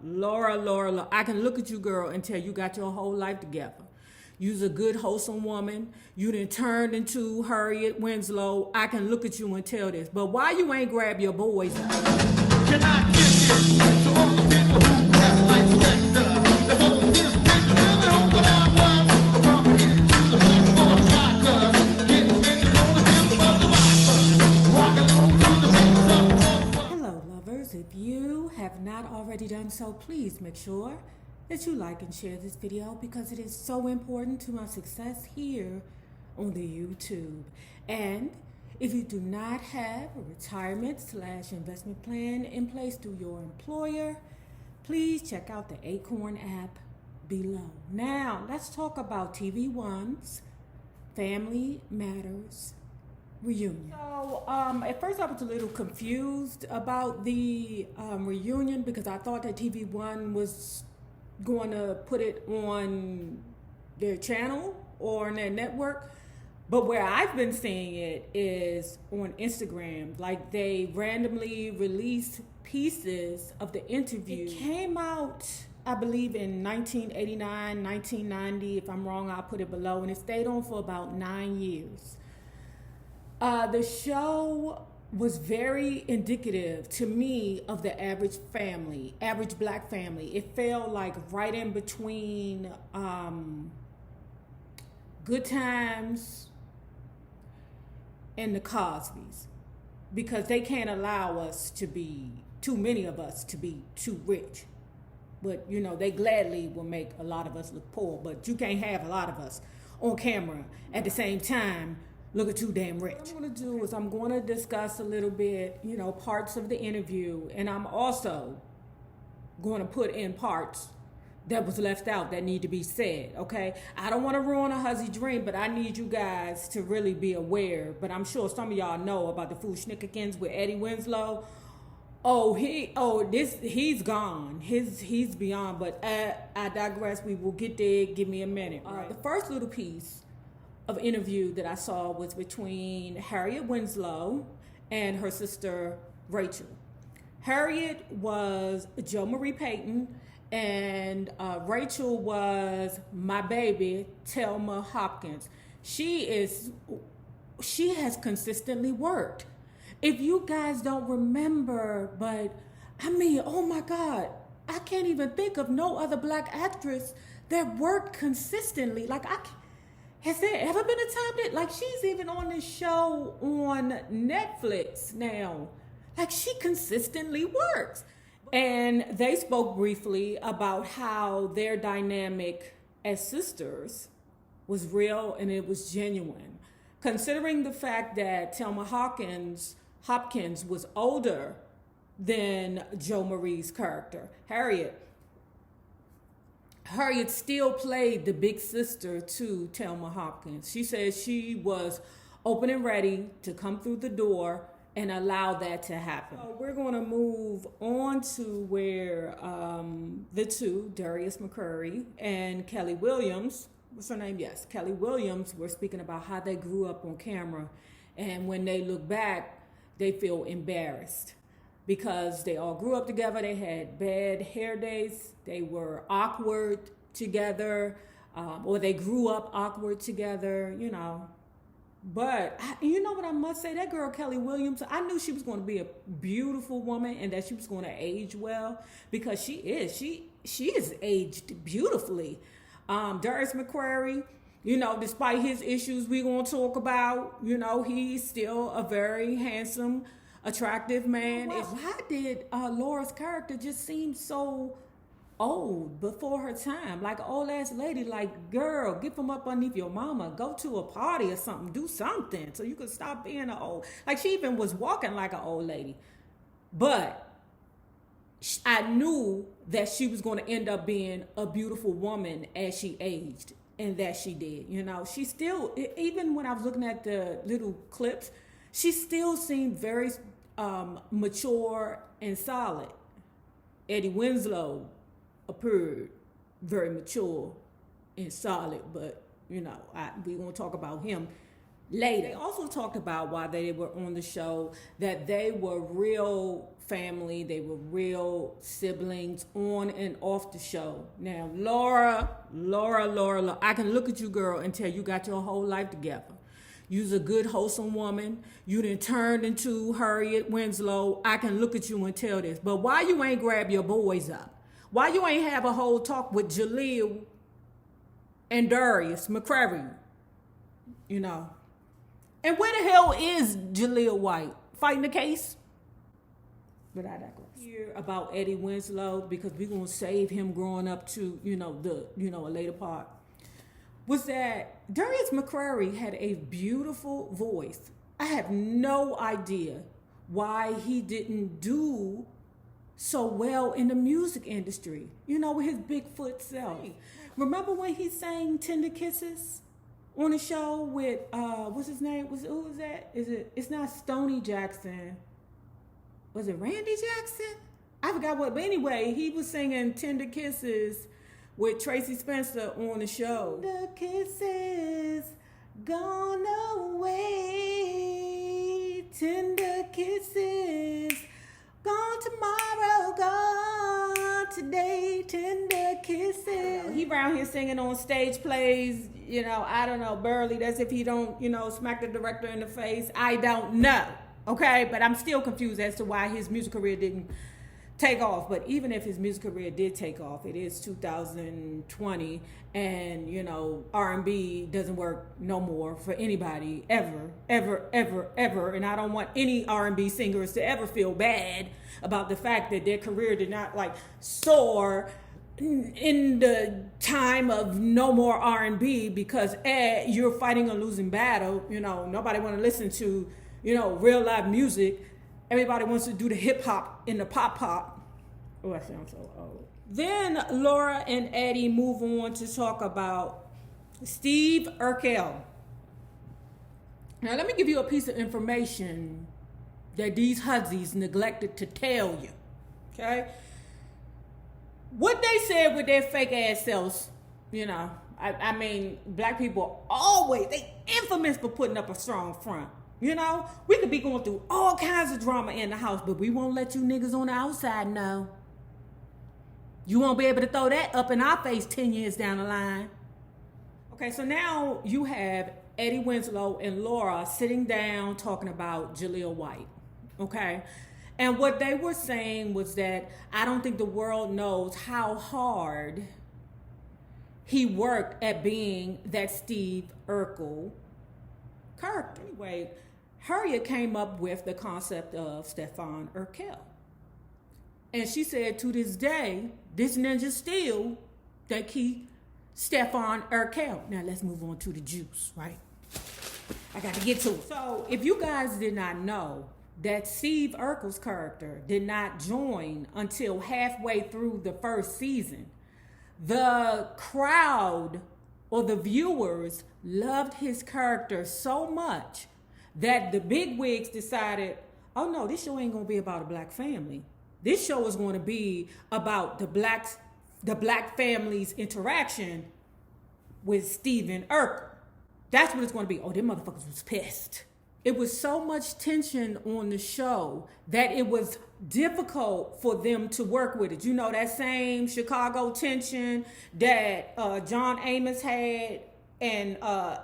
Laura, I can look at you, girl, and tell you got your whole life together. You's a good, wholesome woman. You done turned into Harriet Winslow. I can look at you and tell this. But why you ain't grab your boys? Can I get this to all the people who dress like Spectre? They hold this picture, they don't what I want. From here to the big boy rockers, getting ready to roll the hill of the rockers. Rockin' on to the beat of. Hello, lovers. If you have not already done so, please make sure that you like and share this video because it is so important to my success here on the YouTube. And if you do not have a retirement/investment plan in place through your employer, please check out the Acorn app below. Now, let's talk about TVone's Family Matters reunion. So, at first I was a little confused about the reunion because I thought that TVone was going to put it on their channel or on their network. But where I've been seeing it is on Instagram. Like they randomly released pieces of the interview. It came out, I believe, in 1989, 1990. If I'm wrong, I'll put it below. And it stayed on for about 9 years. The show was very indicative to me of the average family, average black family. It felt like right in between Good Times and the Cosbys, because they can't allow us to be, too many of us to be too rich. But you know, they gladly will make a lot of us look poor, but you can't have a lot of us on camera at the same time looking too damn rich. What I'm going to do is I'm going to discuss a little bit, you know, parts of the interview, and I'm also going to put in parts that was left out that need to be said, okay? I don't want to ruin a Huzzy dream, but I need you guys to really be aware. But I'm sure some of y'all know about the Fooshnickikins with Eddie Winslow. He's gone. He's beyond, but I digress. We will get there. Give me a minute. Right. The first little piece of interview that I saw was between Harriet Winslow and her sister Rachel. Harriet was Jo Marie Payton, and Rachel was my baby, Thelma Hopkins. She has consistently worked. If you guys don't remember, but I mean, oh my God, I can't even think of no other black actress that worked consistently. Like has there ever been a time that, like, she's even on this show on Netflix now? Like, she consistently works. And they spoke briefly about how their dynamic as sisters was real and it was genuine. Considering the fact that Thelma Hopkins was older than Jo Marie's character, Harriet still played the big sister to Thelma Hopkins. She said she was open and ready to come through the door and allow that to happen. So we're going to move on to where the two, Darius McCrary and Kelly Williams, what's her name? Yes, Kelly Williams, were speaking about how they grew up on camera. And when they look back, they feel embarrassed because they all grew up together. They had bad hair days. They were awkward together, or they grew up awkward together, you know. But you know what I must say? That girl, Kelly Williams, I knew she was going to be a beautiful woman and that she was going to age well, because she is aged beautifully. Darius McCrary, you know, despite his issues we're going to talk about, you know, he's still a very handsome, attractive man. Why did Laura's character just seem so old before her time? Like an old ass lady. Like, girl, get from up underneath your mama. Go to a party or something. Do something so you can stop being an old. Like, she even was walking like an old lady. But I knew that she was going to end up being a beautiful woman as she aged. And that she did. You know, she still, even when I was looking at the little clips, she still seemed very mature and solid. Eddie Winslow appeared very mature and solid, but you know, we're going to talk about him later. They also talked about while they were on the show that they were real family. They were real siblings on and off the show. Now, Laura, I can look at you, girl, and tell you got your whole life together. You's a good, wholesome woman. You done turned into Harriet Winslow. I can look at you and tell this. But why you ain't grab your boys up? Why you ain't have a whole talk with Jaleel and Darius McCrary? You know. And where the hell is Jaleel White? Fighting the case? But I digress. Here about Eddie Winslow, because we're gonna save him growing up to, a later part. Was that Darius McCrary had a beautiful voice. I have no idea why he didn't do so well in the music industry, with his Bigfoot self. Remember when he sang Tender Kisses on the show with, what's his name? Who was that? It's not Stoney Jackson. Was it Randy Jackson? I forgot what, but anyway, he was singing Tender Kisses with Tracy Spencer on the show. Tender kisses gone away. Tender kisses gone tomorrow, gone today. Tender kisses. He around here singing on stage plays, I don't know, barely. That's if he don't, smack the director in the face. I don't know. Okay, but I'm still confused as to why his music career didn't take off. But even if his music career did take off, it is 2020, and R&B doesn't work no more for anybody ever. And I don't want any R&B singers to ever feel bad about the fact that their career did not soar in the time of no more R&B, because you're fighting a losing battle. Nobody want to listen to real live music. Everybody wants to do the hip hop and the pop. Oh, I sound so old. Then Laura and Eddie move on to talk about Steve Urkel. Now, let me give you a piece of information that these hussies neglected to tell you. Okay? What they said with their fake ass selves, I mean, black people they infamous for putting up a strong front. We could be going through all kinds of drama in the house, but we won't let you niggas on the outside know. You won't be able to throw that up in our face 10 years down the line. Okay, so now you have Eddie Winslow and Laura sitting down talking about Jaleel White. Okay? And what they were saying was that I don't think the world knows how hard he worked at being that Steve Urkel character. Anyway, Harriet came up with the concept of Stefan Urkel. And she said to this day, this ninja still think he Stefan Urkel. Now let's move on to the juice, right? I got to get to it. So if you guys did not know that Steve Urkel's character did not join until halfway through the first season, the crowd or the viewers loved his character so much that the big wigs decided, oh no, this show ain't gonna be about a black family. This show is going to be about the black family's interaction with Stephen Urkel. That's what it's going to be. Oh, them motherfuckers was pissed. It was so much tension on the show that it was difficult for them to work with it. That same Chicago tension that John Amos had and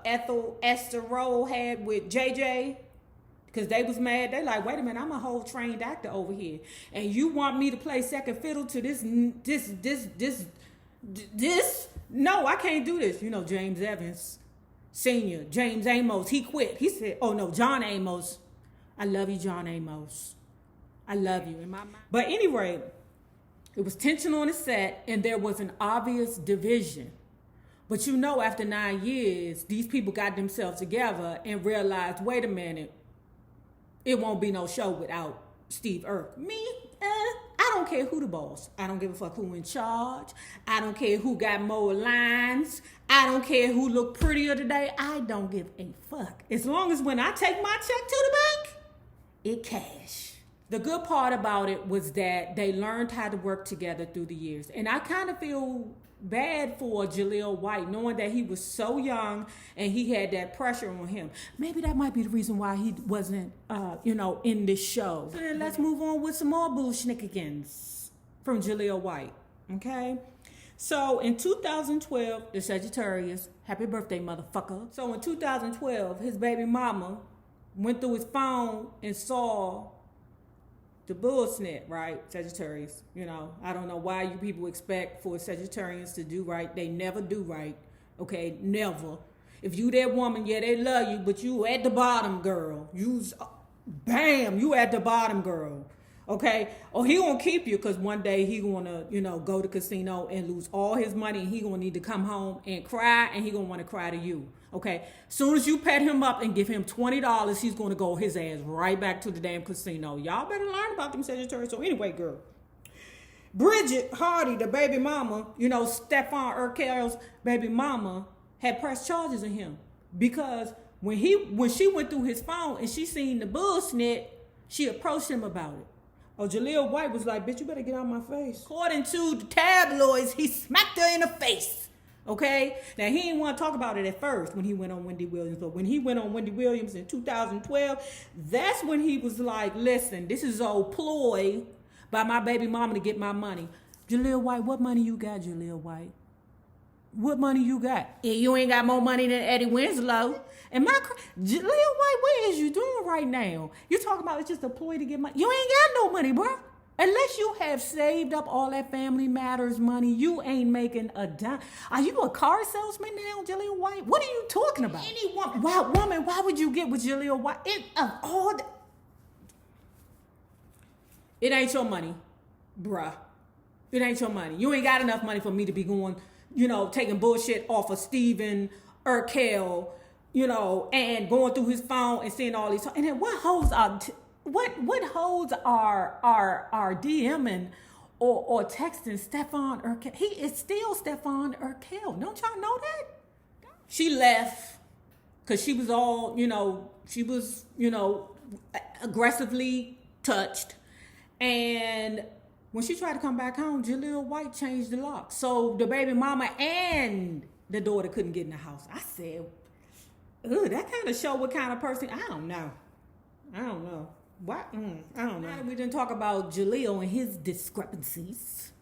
Esther Rowe had with JJ, because they was mad. They like, wait a minute, I'm a whole trained actor over here, and you want me to play second fiddle to this? No, I can't do this. James Evans Senior, James Amos, he quit. He said, oh no, John Amos, I love you, John Amos, I love you in my mind. But anyway, it was tension on the set, and there was an obvious division. But after 9 years, these people got themselves together and realized, wait a minute, it won't be no show without Steve Urkel. Me? I don't care who the boss. I don't give a fuck who in charge. I don't care who got more lines. I don't care who look prettier today. I don't give a fuck. As long as when I take my check to the bank, it cash. The good part about it was that they learned how to work together through the years. And I kind of feel bad for Jaleel White, knowing that he was so young and he had that pressure on him. Maybe that might be the reason why he wasn't, in this show. So then let's move on with some more bullshnickigens from Jaleel White, okay? So in 2012, the Sagittarius, happy birthday, motherfucker. So in 2012, his baby mama went through his phone and saw the bullsnit, right? Sagittarius. I don't know why you people expect for Sagittarians to do right. They never do right. Okay, never. If you that woman, yeah, they love you, but you at the bottom, girl. You at the bottom, girl. Okay? Or he gonna keep you because one day he gonna, go to casino and lose all his money and he gonna need to come home and cry and he gonna want to cry to you. Okay? Soon as you pet him up and give him $20, he's gonna go his ass right back to the damn casino. Y'all better learn about them Sagittarius. So anyway, girl. Bridget Hardy, the baby mama, Stephon Urkel's baby mama, had pressed charges on him because when she went through his phone and she seen the bullsnit, she approached him about it. Oh, Jaleel White was like, bitch, you better get out of my face. According to the tabloids, he smacked her in the face. Okay? Now, he didn't want to talk about it at first when he went on Wendy Williams. But when he went on Wendy Williams in 2012, that's when he was like, listen, this is old ploy by my baby mama to get my money. Jaleel White, what money you got, Jaleel White? What money you got? Yeah, you ain't got more money than Eddie Winslow. And Jaleel White, what is you doing right now? You talking about it's just a ploy to get money? You ain't got no money, bro. Unless you have saved up all that Family Matters money, you ain't making a dime. Are you a car salesman now, Jaleel White? What are you talking about? Any woman, why would you get with Jaleel White? It ain't your money, bruh. It ain't your money. You ain't got enough money for me to be going, taking bullshit off of Stephen Urkel, and going through his phone and seeing all these. And then what hoes are DMing or texting Stephon Urkel? He is still Stephon Urkel. Don't y'all know that? She left because she was all, aggressively touched. And when she tried to come back home, Jaleel White changed the lock. So the baby mama and the daughter couldn't get in the house. I said, ugh, that kind of show what kind of person. I don't know. What? I don't know. We didn't talk about Jaleel and his discrepancies,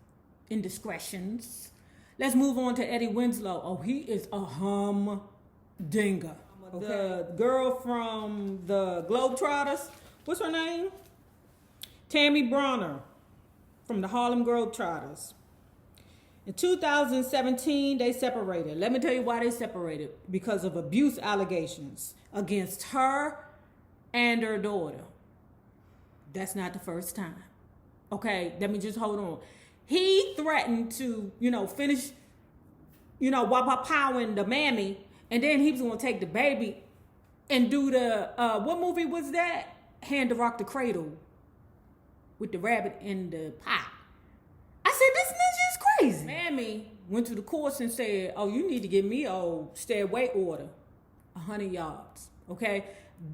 indiscretions. Let's move on to Eddie Winslow. Oh, he is a humdinger. Okay. The girl from the Globetrotters, what's her name? Tammy Bronner from the Harlem Globetrotters. In 2017, they separated. Let me tell you why they separated. Because of abuse allegations against her and her daughter. That's not the first time. Okay, let me just hold on. He threatened to, finish, wapapowing the mammy, and then he was going to take the baby and do the, what movie was that? Hand to Rock the Cradle with the rabbit in the pot. I said, this ninja is crazy. Mammy went to the courts and said, oh, you need to give me a stay away order, 100 yards, okay?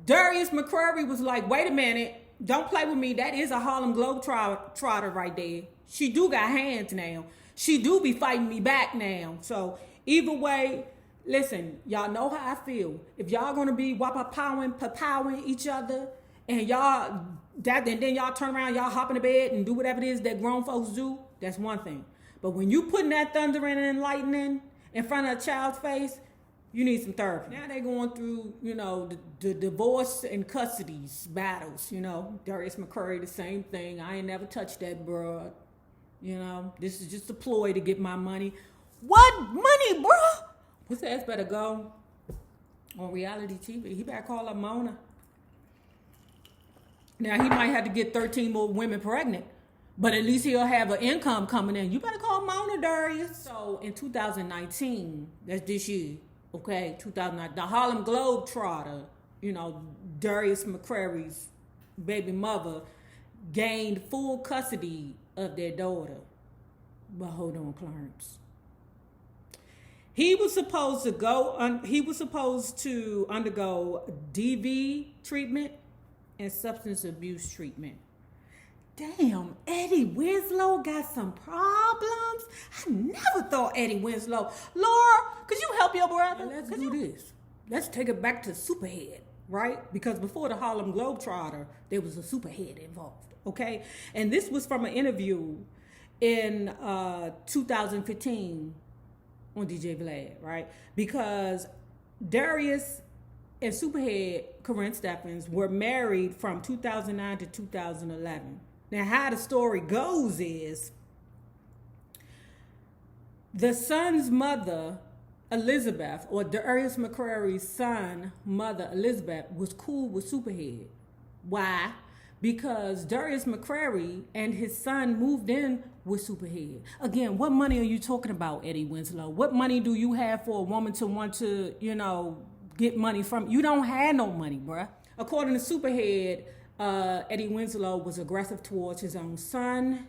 Darius McCrary was like, wait a minute, don't play with me. That is a Harlem Globetrotter right there. She do got hands now. She do be fighting me back now. So either way, listen, y'all know how I feel. If y'all gonna be papowing each other, and then y'all turn around, y'all hop in the bed and do whatever it is that grown folks do, that's one thing. But when you putting that thunder and lightning in front of a child's face, you need some therapy. Now they going through, the divorce and custody battles, Darius McCrary, the same thing. I ain't never touched that, bro. This is just a ploy to get my money. What money, bro? His ass better go on reality TV. He better call up Mona. Now, he might have to get 13 more women pregnant, but at least he'll have an income coming in. You better call Mona, Darius. So in 2019, that's this year, okay, 2009, the Harlem Globetrotter, Darius McCrary's baby mother gained full custody of their daughter. But hold on, Clarence. He was supposed to undergo DV treatment and substance abuse treatment. Damn, Eddie Winslow got some problems. I never thought Eddie Winslow. Laura, could you help your brother? Let's do this. Let's take it back to Superhead, right? Because before the Harlem Globetrotter, there was a Superhead involved, okay? And this was from an interview in 2015 on DJ Vlad, right? Because Darius and Superhead, Corinne Stephens, were married from 2009 to 2011. Now, how the story goes is the son's mother, Elizabeth, or Darius McCrary's son, mother, Elizabeth, was cool with Superhead. Why? Because Darius McCrary and his son moved in with Superhead. Again, what money are you talking about, Eddie Winslow? What money do you have for a woman to want to, get money from? You don't have no money, bruh. According to Superhead, Eddie Winslow was aggressive towards his own son,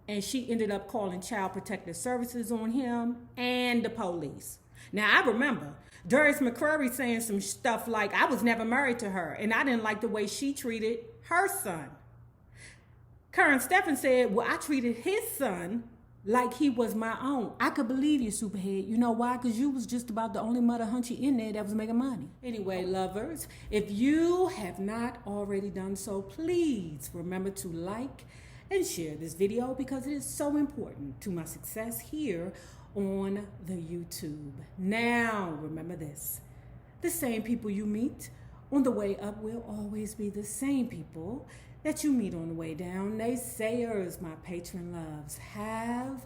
and she ended up calling Child Protective Services on him and the police. Now, I remember Darius McCrary saying some stuff like, I was never married to her, and I didn't like the way she treated her son. Corinne Stephens said, well, I treated his son like he was my own. I could believe you, Superhead. You know why? Because you was just about the only mother hunchy in there that was making money. Anyway, lovers, if you have not already done so, please remember to like and share this video because it is so important to my success here on the YouTube. Now, remember this. The same people you meet on the way up will always be the same people that you meet on the way down. Naysayers, my patron loves. Have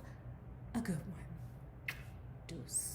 a good one. Deuce.